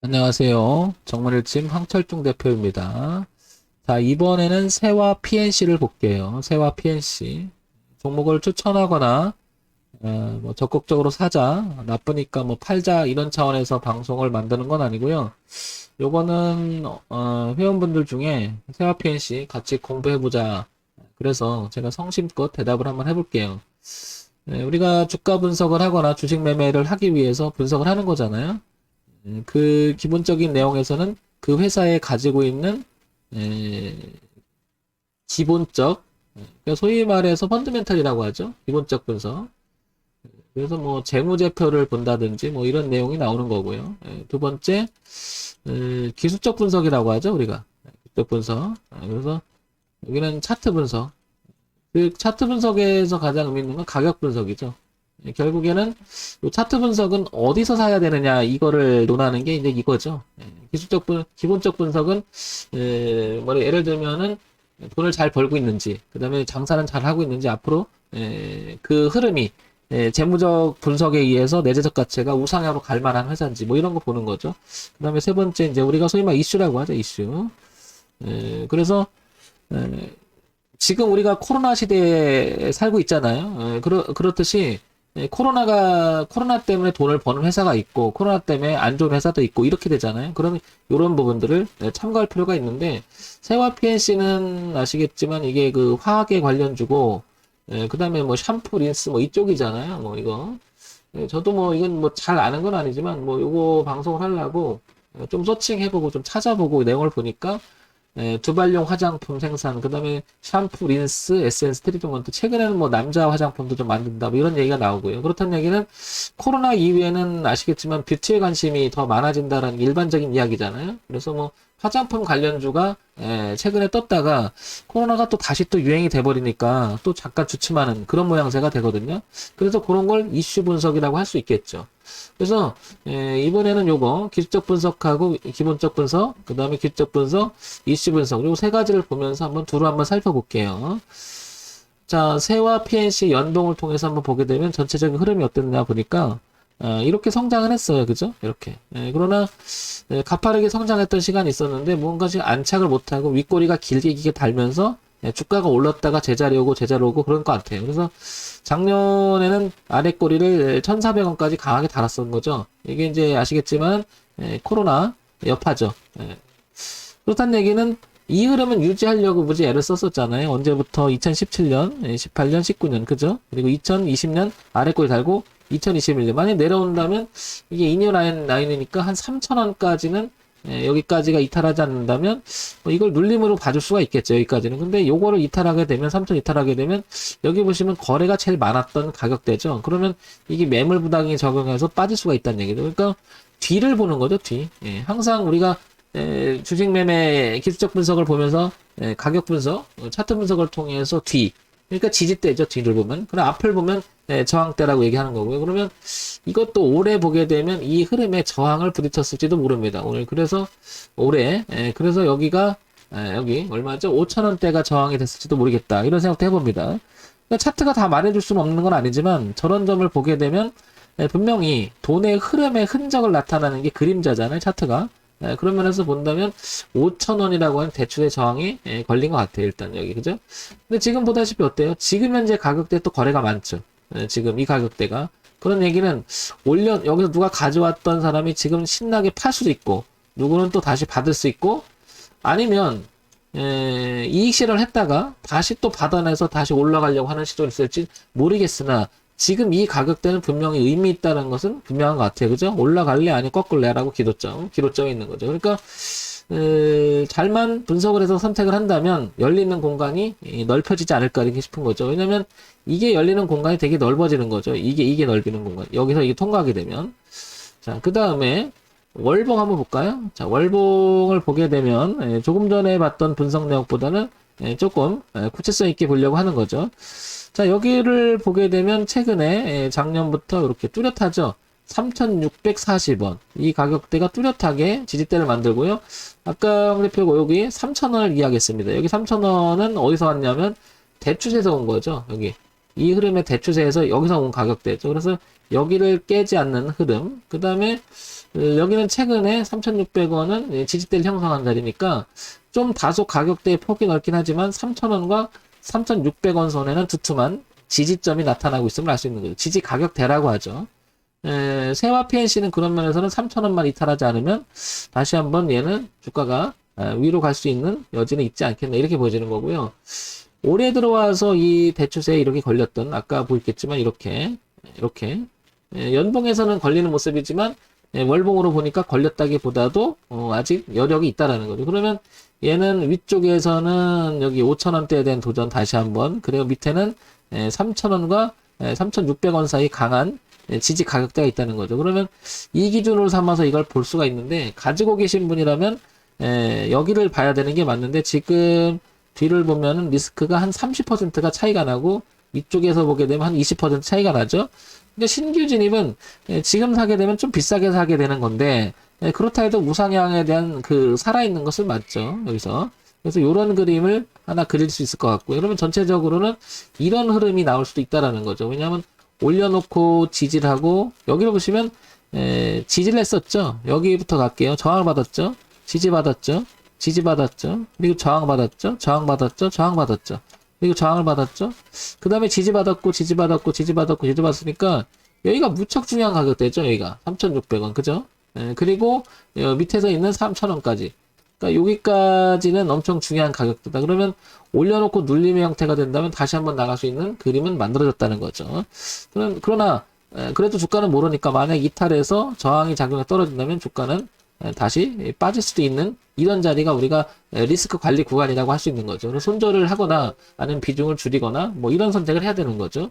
안녕하세요. 정문일침 황철중 대표입니다. 자, 이번에는 세와 PNC를 볼게요. 세와 PNC. 종목을 추천하거나, 뭐 적극적으로 사자, 나쁘니까 뭐 팔자, 이런 차원에서 방송을 만드는 건 아니고요. 요거는, 회원분들 중에 세와 PNC 같이 공부해보자. 그래서 제가 성심껏 대답을 한번 해볼게요. 우리가 주가 분석을 하거나 주식 매매를 하기 위해서 분석을 하는 거잖아요. 그 기본적인 내용에서는 그 회사에 가지고 있는 에, 기본적, 그러니까 소위 말해서 펀드멘탈이라고 하죠. 기본적 분석. 그래서 뭐 재무제표를 본다든지 뭐 이런 내용이 나오는 거고요. 두 번째, 기술적 분석이라고 하죠. 우리가 기술적 분석. 그래서 여기는 차트 분석. 그 차트 분석에서 가장 의미 있는 건 가격 분석이죠. 결국에는 이 차트 분석은 어디서 사야 되느냐 이거를 논하는 게 이제 이거죠. 기본적 분석은 뭐 예를 들면은 돈을 잘 벌고 있는지, 그 다음에 장사는 잘 하고 있는지, 앞으로 그 흐름이 재무적 분석에 의해서 내재적 가치가 우상향으로 갈 만한 회사인지 뭐 이런 거 보는 거죠. 그 다음에 세 번째 이제 우리가 소위 말 이슈라고 하죠. 이슈. 그래서 지금 우리가 코로나 시대에 살고 있잖아요. 그렇듯이 코로나 때문에 돈을 버는 회사가 있고, 코로나 때문에 안 좋은 회사도 있고, 이렇게 되잖아요. 그러면 이런 부분들을 참고할 필요가 있는데, 세와 PNC는 아시겠지만 이게 그 화학에 관련주고, 그 다음에 뭐 샴푸, 린스 뭐 이쪽이잖아요. 뭐 이거. 저도 뭐 이건 뭐 잘 아는 건 아니지만, 뭐 요거 방송을 하려고 좀 서칭해보고 좀 찾아보고 내용을 보니까, 두발용 화장품 생산, 그 다음에 샴푸, 린스, 에센스, 트리트먼트, 최근에는 뭐 남자 화장품도 좀 만든다, 뭐 이런 얘기가 나오고요. 그렇다는 얘기는 코로나 이후에는 아시겠지만 뷰티에 관심이 더 많아진다라는 게 일반적인 이야기잖아요. 그래서 뭐 화장품 관련주가 최근에 떴다가 코로나가 또 다시 또 유행이 돼버리니까 또 잠깐 주춤하는 그런 모양새가 되거든요. 그래서 그런 걸 이슈 분석이라고 할 수 있겠죠. 그래서 이번에는 요거 기술적 분석하고 기본적 분석, 그 다음에 기술적 분석, 이슈 분석, 요 세 가지를 보면서 한번 두루 한번 살펴볼게요. 자, 세와 PNC 연동을 통해서 한번 보게 되면 전체적인 흐름이 어땠냐 보니까 이렇게 성장을 했어요. 그죠? 이렇게. 그러나 가파르게 성장했던 시간이 있었는데 뭔가 지금 안착을 못하고 윗꼬리가 길게 달면서 주가가 올랐다가 제자리 오고 그런 것 같아요. 그래서 작년에는 아랫꼬리를 1,400원까지 강하게 달았었던 거죠. 이게 이제 아시겠지만 코로나 여파죠. 그렇다는 얘기는 이 흐름은 유지하려고 무지 애를 썼었잖아요. 언제부터? 2017년, 18년, 19년, 그죠? 그리고 2020년 아랫꼬리 달고 2021년. 만약에 내려온다면 이게 2년 라인이니까 한 3,000원까지는 여기까지가 이탈하지 않는다면 뭐 이걸 눌림으로 봐줄 수가 있겠죠. 여기까지는. 근데 요거를 이탈하게 되면 3,000 이탈하게 되면 여기 보시면 거래가 제일 많았던 가격대죠. 그러면 이게 매물 부당이 적용해서 빠질 수가 있다는 얘기죠. 그러니까 뒤를 보는 거죠. 뒤. 항상 우리가 주식 매매 기술적 분석을 보면서 가격 분석, 차트 분석을 통해서 뒤, 그러니까 지지대죠. 뒤를 보면. 그럼 앞을 보면 저항대라고 얘기하는 거고요. 그러면 이것도 오래 보게 되면 이 흐름에 저항을 부딪혔을지도 모릅니다. 오늘 그래서 올해 그래서 여기가 여기 얼마죠? 5,000원대가 저항이 됐을지도 모르겠다. 이런 생각도 해봅니다. 그러니까 차트가 다 말해줄 수는 없는 건 아니지만 저런 점을 보게 되면 분명히 돈의 흐름의 흔적을 나타나는 게 그림자잖아요. 차트가. 그런 면에서 본다면 5,000원이라고 하는 대출의 저항이 걸린 것 같아요. 일단 여기 그죠? 근데 지금 보다시피 어때요? 지금 현재 가격대 또 거래가 많죠. 지금 이 가격대가 그런 얘기는 여기서 누가 가져왔던 사람이 지금 신나게 팔 수도 있고 누구는 또 다시 받을 수 있고 아니면 이익 실현을 했다가 다시 또 받아내서 다시 올라가려고 하는 시도를 있을지 모르겠으나 지금 이 가격대는 분명히 의미 있다는 것은 분명한 것 같아요. 그죠? 올라갈래? 아니, 꺾을래?라고 기로점이 있는 거죠. 그러니까, 잘만 분석을 해서 선택을 한다면 열리는 공간이 넓혀지지 않을까 이렇게 싶은 거죠. 왜냐면 이게 열리는 공간이 되게 넓어지는 거죠. 이게 넓이는 공간. 여기서 이게 통과하게 되면. 자, 그 다음에 월봉 한번 볼까요? 자, 월봉을 보게 되면 조금 전에 봤던 분석 내용보다는 조금 구체성 있게 보려고 하는 거죠. 자, 여기를 보게 되면 최근에 작년부터 이렇게 뚜렷하죠. 3,640원. 이 가격대가 뚜렷하게 지지대를 만들고요. 아까 대표가 여기 3,000원을 이야기했습니다. 여기 3,000원은 어디서 왔냐면 대추에서 온 거죠. 여기. 이 흐름의 대추세에서 여기서 온 가격대죠. 그래서 여기를 깨지 않는 흐름. 그 다음에 여기는 최근에 3,600원은 지지대를 형성한 자리니까 좀 다소 가격대의 폭이 넓긴 하지만 3,000원과 3,600원 선에는 두툼한 지지점이 나타나고 있음을 알 수 있는 거죠. 지지 가격대라고 하죠. 세와 PNC는 그런 면에서는 3,000원만 이탈하지 않으면 다시 한번 얘는 주가가 위로 갈 수 있는 여지는 있지 않겠나 이렇게 보여지는 거고요. 올해 들어와서 이 대추세에 이렇게 걸렸던 아까 보였겠지만 이렇게 연봉에서는 걸리는 모습이지만 월봉으로 보니까 걸렸다기보다도 아직 여력이 있다라는 거죠. 그러면 얘는 위쪽에서는 여기 5,000원대에 대한 도전 다시 한번 그리고 밑에는 3,000원과 3,600원 사이 강한 지지 가격대가 있다는 거죠. 그러면 이 기준으로 삼아서 이걸 볼 수가 있는데 가지고 계신 분이라면 여기를 봐야 되는 게 맞는데 지금 뒤를 보면은 리스크가 한 30%가 차이가 나고 이쪽에서 보게 되면 한 20% 차이가 나죠. 근데 신규 진입은 지금 사게 되면 좀 비싸게 사게 되는 건데 그렇다 해도 우상향에 대한 그 살아있는 것을 맞죠. 여기서. 그래서 이런 그림을 하나 그릴 수 있을 것 같고요. 그러면 전체적으로는 이런 흐름이 나올 수도 있다라는 거죠. 왜냐하면 올려놓고 지지를 하고 여기를 보시면 지지를 했었죠. 여기부터 갈게요. 저항을 받았죠. 지지받았죠. 지지받았죠. 그리고 저항받았죠. 저항받았죠. 저항받았죠. 그리고 저항을 받았죠. 그 다음에 지지받았고 지지받았고 지지받았고 지지받았으니까 여기가 무척 중요한 가격대죠. 여기가 3,600원 그죠? 그리고 밑에서 있는 3,000원까지 그러니까 여기까지는 엄청 중요한 가격대다. 그러면 올려놓고 눌림의 형태가 된다면 다시 한번 나갈 수 있는 그림은 만들어졌다는 거죠. 그러나 그래도 주가는 모르니까 만약 이탈해서 저항이 작용해 떨어진다면 주가는 다시 빠질 수도 있는 이런 자리가 우리가 리스크 관리 구간이라고 할 수 있는 거죠. 그래서 손절을 하거나 아니면 비중을 줄이거나 뭐 이런 선택을 해야 되는 거죠.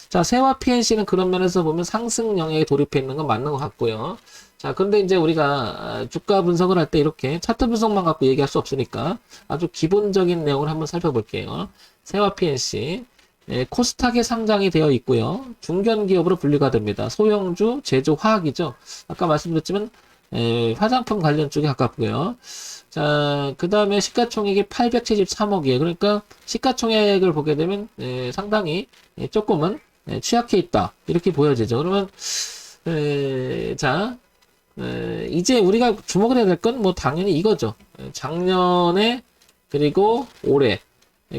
자, 세와 PNC는 그런 면에서 보면 상승 영역에 돌입해 있는 건 맞는 것 같고요. 자, 근데 이제 우리가 주가 분석을 할 때 이렇게 차트 분석만 갖고 얘기할 수 없으니까 아주 기본적인 내용을 한번 살펴볼게요. 세와 PNC. 코스닥에 상장이 되어 있고요. 중견기업으로 분류가 됩니다. 소형주, 제조, 화학이죠. 아까 말씀드렸지만 화장품 관련 쪽에 가깝고요. 자, 그 다음에 시가총액이 873억이에요. 그러니까 시가총액을 보게 되면 상당히 조금은 취약해 있다. 이렇게 보여지죠. 그러면 자, 이제 우리가 주목을 해야 될 건 뭐 당연히 이거죠. 작년에 그리고 올해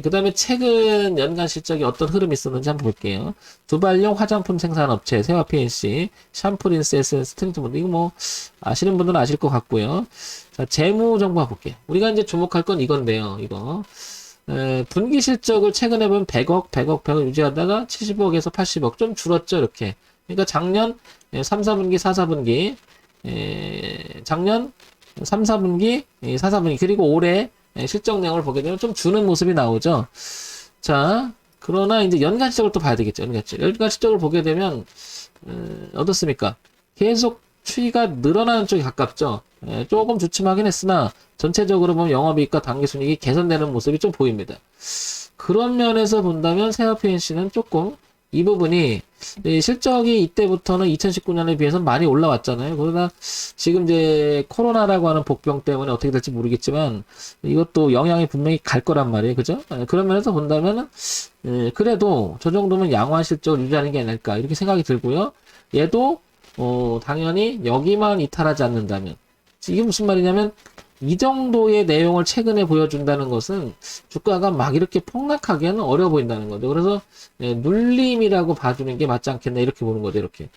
그 다음에 최근 연간 실적이 어떤 흐름이 있었는지 한번 볼게요. 두발용 화장품 생산업체 세와 PNC, 샴푸, 린스, 에센스, 트리트먼트 이거 뭐 아시는 분들은 아실 것 같고요. 자, 재무 정보 볼게요. 우리가 이제 주목할 건 이건데요. 이거 분기 실적을 최근에 보면 100억 유지하다가 70억에서 80억 좀 줄었죠. 이렇게. 그러니까 작년 3, 4분기, 4, 4분기 작년 3, 4분기, 4, 4분기 그리고 올해 실적 내용을 보게 되면 좀 주는 모습이 나오죠. 자, 그러나 이제 연간 실적을 또 봐야 되겠죠. 연간 실적을 보게 되면 어떻습니까? 계속 추이가 늘어나는 쪽에 가깝죠. 조금 주춤하긴 했으나 전체적으로 보면 영업이익과 당기순이익이 개선되는 모습이 좀 보입니다. 그런 면에서 본다면 세와 PNC는 조금 이 부분이 실적이 이때부터는 2019년에 비해서 많이 올라왔잖아요. 그러나 지금 이제 코로나라고 하는 복병 때문에 어떻게 될지 모르겠지만 이것도 영향이 분명히 갈 거란 말이에요. 그죠? 그런 면에서 본다면은 그래도 저 정도면 양호한 실적을 유지하는 게 아닐까 이렇게 생각이 들고요. 얘도 당연히 여기만 이탈하지 않는다면 이게 무슨 말이냐면 이 정도의 내용을 최근에 보여준다는 것은 주가가 막 이렇게 폭락하기에는 어려워 보인다는 거죠. 그래서 눌림이라고 봐주는 게 맞지 않겠나 이렇게 보는 거죠. 이렇게.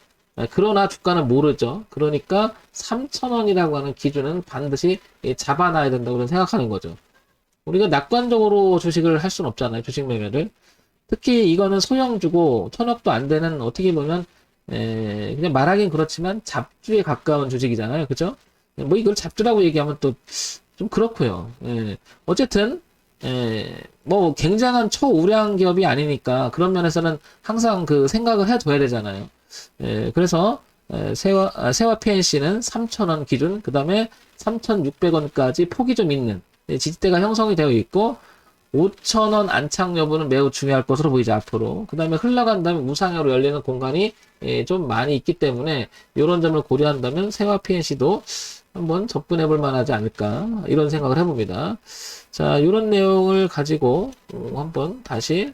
그러나 주가는 모르죠. 그러니까 3,000원이라고 하는 기준은 반드시 잡아놔야 된다고 저는 생각하는 거죠. 우리가 낙관적으로 주식을 할 수는 없잖아요. 주식 매매를. 특히 이거는 소형주고 1,000억도 안 되는 어떻게 보면 그냥 말하긴 그렇지만 잡주에 가까운 주식이잖아요. 그죠? 뭐 이걸 잡주라고 얘기하면 또 좀 그렇고요. 어쨌든 뭐 굉장한 초우량 기업이 아니니까 그런 면에서는 항상 그 생각을 해둬야 되잖아요. 그래서 세와 PNC는 3,000원 기준, 그 다음에 3,600원까지 폭이 좀 있는 지지대가 형성이 되어 있고 5,000원 안착 여부는 매우 중요할 것으로 보이죠, 앞으로. 그 다음에 흘러간 다음에 우상향으로 열리는 공간이 좀 많이 있기 때문에 이런 점을 고려한다면 세와 PNC도 한번 접근해 볼 만하지 않을까 이런 생각을 해봅니다. 자, 이런 내용을 가지고 한번 다시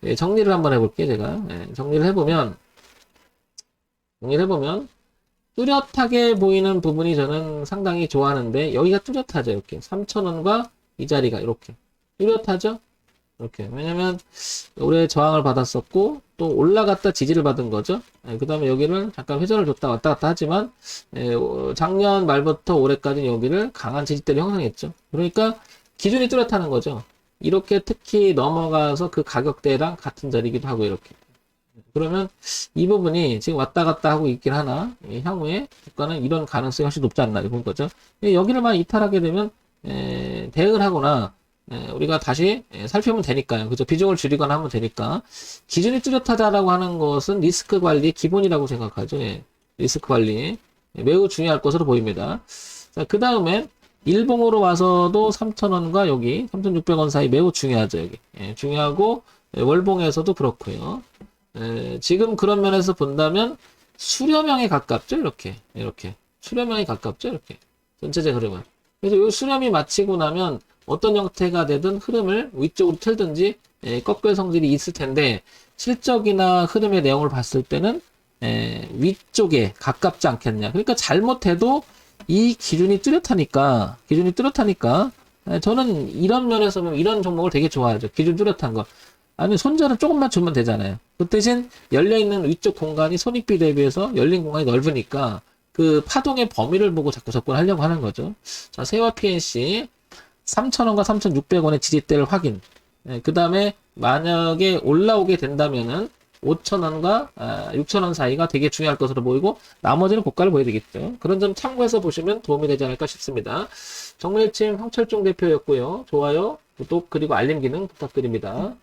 예, 정리를 한번 해볼게요, 제가. 예, 정리를 해보면, 뚜렷하게 보이는 부분이 저는 상당히 좋아하는데, 여기가 뚜렷하죠, 이렇게. 3,000원과 이 자리가 이렇게. 뚜렷하죠? 이렇게. 왜냐면, 올해 저항을 받았었고, 또 올라갔다 지지를 받은 거죠. 그 다음에 여기를 잠깐 회전을 줬다 왔다 갔다 하지만, 작년 말부터 올해까지 여기를 강한 지지대를 형성했죠. 그러니까, 기준이 뚜렷하는 거죠. 이렇게 특히 넘어가서 그 가격대랑 같은 자리이기도 하고, 이렇게. 그러면 이 부분이 지금 왔다 갔다 하고 있긴 하나, 향후에 주가는 이런 가능성이 훨씬 높지 않나, 이런 거죠. 여기를 만 이탈하게 되면, 대응을 하거나, 우리가 다시 살펴보면 되니까요. 그죠? 비중을 줄이거나 하면 되니까. 기준이 뚜렷하다라고 하는 것은 리스크 관리의 기본이라고 생각하죠. 예. 리스크 관리. 매우 중요할 것으로 보입니다. 자, 그 다음에 일봉으로 와서도 3,000원과 여기 3,600원 사이 매우 중요하죠. 여기. 예, 중요하고 월봉에서도 그렇고요. 지금 그런 면에서 본다면 수렴형에 가깝죠. 이렇게. 수렴형에 가깝죠. 이렇게. 전체적 흐름은. 그래서 이 수렴이 마치고 나면 어떤 형태가 되든 흐름을 위쪽으로 틀든지 꺾을 성질이 있을 텐데 실적이나 흐름의 내용을 봤을 때는 위쪽에 가깝지 않겠냐. 그러니까 잘못해도 이 기준이 뚜렷하니까 저는 이런 면에서 보면 이런 종목을 되게 좋아하죠. 기준 뚜렷한 거. 아니 손절을 조금만 주면 되잖아요. 그 대신 열려있는 위쪽 공간이 손익비 대비해서 열린 공간이 넓으니까 그 파동의 범위를 보고 자꾸 접근하려고 하는 거죠. 자, 세와 PNC 3,000원과 3,600원의 지지대를 확인. 그 다음에 만약에 올라오게 된다면은 5,000원과 6,000원 사이가 되게 중요할 것으로 보이고 나머지는 고가를 보여드리겠죠. 그런 점 참고해서 보시면 도움이 되지 않을까 싶습니다. 정밀팀 황철중 대표였고요. 좋아요, 구독 그리고 알림 기능 부탁드립니다.